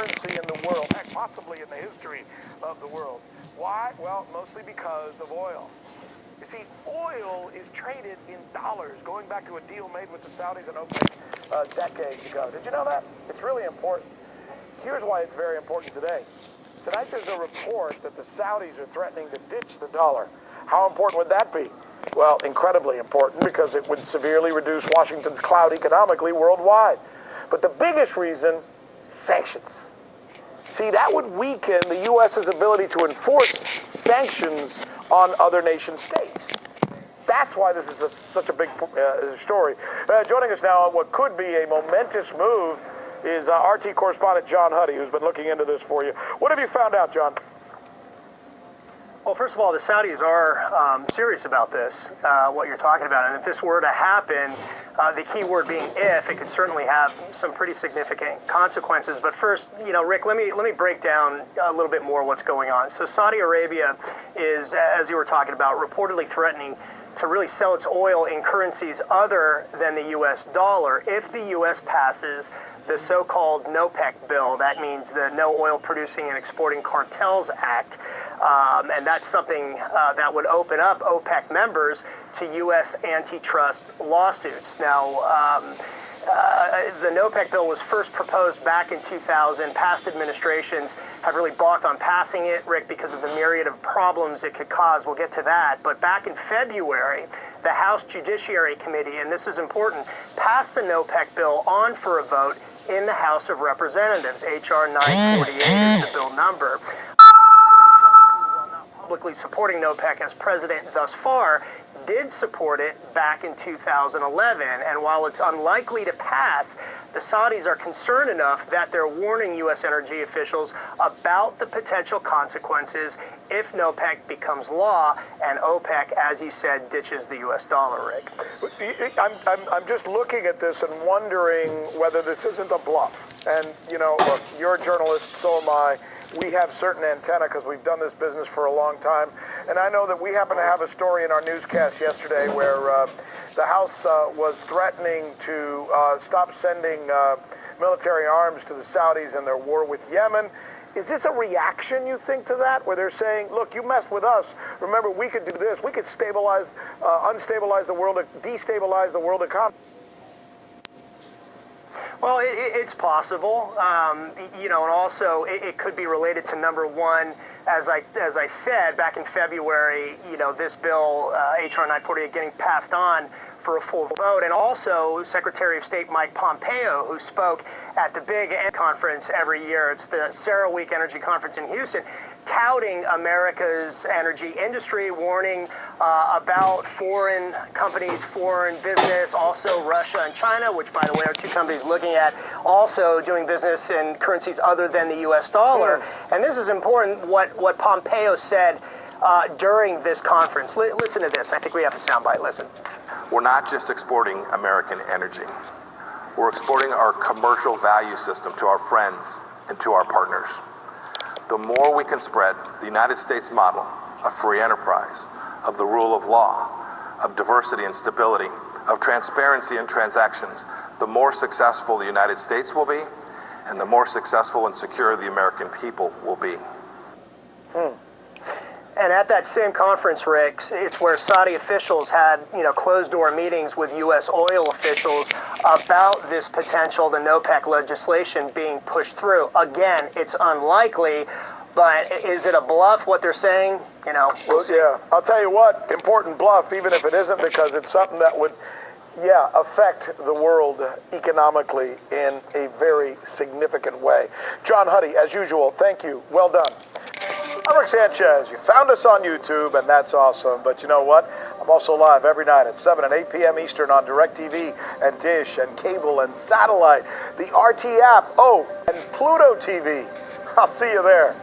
currency in the world, heck, possibly in the history of the world. Why? Well, mostly because of oil. You see, oil is traded in dollars, going back to a deal made with the Saudis and OPEC decades ago. Did you know that? It's really important. Here's why it's very important today. Tonight there's a report that the Saudis are threatening to ditch the dollar. How important would that be? Well, incredibly important, because it would severely reduce Washington's clout economically worldwide. But the biggest reason, sanctions. See, that would weaken the U.S.'s ability to enforce sanctions on other nation states. That's why this is such a big story. Joining us now on what could be a momentous move is RT correspondent John Huddy, who's been looking into this for you. What have you found out, John? Well, first of all, the Saudis are serious about this, what you're talking about. And if this were to happen, the key word being if, it could certainly have some pretty significant consequences. But first, Rick, let me break down a little bit more what's going on. So Saudi Arabia is, as you were talking about, reportedly threatening to really sell its oil in currencies other than the U.S. dollar if the U.S. passes the so-called NOPEC bill. That means the No Oil Producing and Exporting Cartels Act. And that's something that would open up OPEC members to U.S. antitrust lawsuits. Now, the NOPEC bill was first proposed back in 2000. Past administrations have really balked on passing it, Rick, because of the myriad of problems it could cause. We'll get to that. But back in February, the House Judiciary Committee, and this is important, passed the NOPEC bill on for a vote in the House of Representatives. H.R. 948 is the bill number. While not publicly supporting NOPEC as president thus far, did support it back in 2011. And while it's unlikely to pass, the Saudis are concerned enough that they're warning U.S. energy officials about the potential consequences if NOPEC becomes law and OPEC, as you said, ditches the U.S. dollar, Rick. I'm just looking at this and wondering whether this isn't a bluff. And, look, you're a journalist, so am I. We have certain antenna because we've done this business for a long time. And I know that we happen to have a story in our newscast yesterday where the House was threatening to stop sending military arms to the Saudis in their war with Yemen. Is this a reaction, you think, to that, where they're saying, look, you messed with us. Remember, we could do this. We could stabilize, unstabilize the world, destabilize the world economy. Well, it's possible, and also it could be related to number one, as I said back in February, this bill, H.R. 948, getting passed on for a full vote, and also Secretary of State Mike Pompeo, who spoke at the big conference every year. It's the CERAWeek Energy Conference in Houston, touting America's energy industry, warning about foreign companies, foreign business, also Russia and China, which, by the way, are two companies looking at also doing business in currencies other than the U.S. dollar. And this is important, what Pompeo said during this conference. Listen to this. I think we have a soundbite. Listen. We're not just exporting American energy. We're exporting our commercial value system to our friends and to our partners. The more we can spread the United States model of free enterprise, of the rule of law, of diversity and stability, of transparency in transactions, the more successful the United States will be, and the more successful and secure the American people will be. And at that same conference, Rick, it's where Saudi officials had, closed-door meetings with U.S. oil officials about this potential, the NOPEC legislation being pushed through. Again, it's unlikely, but is it a bluff, what they're saying? We'll see. Yeah, I'll tell you what, important bluff, even if it isn't, because it's something that would, affect the world economically in a very significant way. John Huddy, as usual, thank you. Well done. I'm Rick Sanchez. You found us on YouTube, and that's awesome. But you know what? I'm also live every night at 7 and 8 p.m. Eastern on DirecTV and Dish and cable and satellite, the RT app, and Pluto TV. I'll see you there.